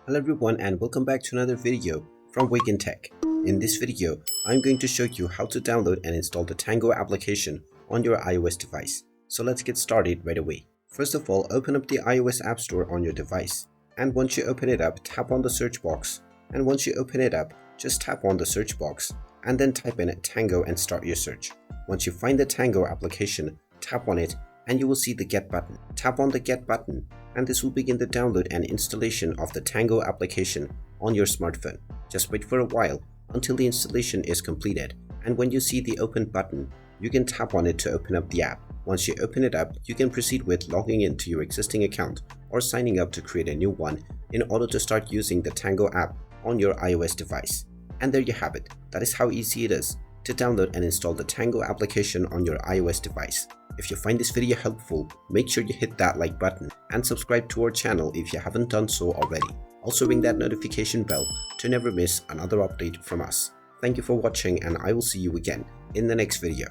Hello everyone and welcome back to another video from Wake&Tech. In this video, I'm going to show you how to download and install the Tango application on your iOS device. So let's get started right away. First of all, open up the iOS App Store on your device. And once you open it up, tap on the search box. And once you open it up, just tap on the search box and then type in Tango and start your search. Once you find the Tango application, tap on it and you will see the Get button. Tap on the Get button and this will begin the download and installation of the Tango application on your smartphone. Just wait for a while until the installation is completed, and when you see the Open button, you can tap on it to open up the app. Once you open it up, you can proceed with logging into your existing account or signing up to create a new one in order to start using the Tango app on your iOS device. And there you have it. That is how easy it is to download and install the Tango application on your iOS device. If you find this video helpful, make sure you hit that like button and subscribe to our channel if you haven't done so already. Also ring that notification bell to never miss another update from us. Thank you for watching and I will see you again in the next video.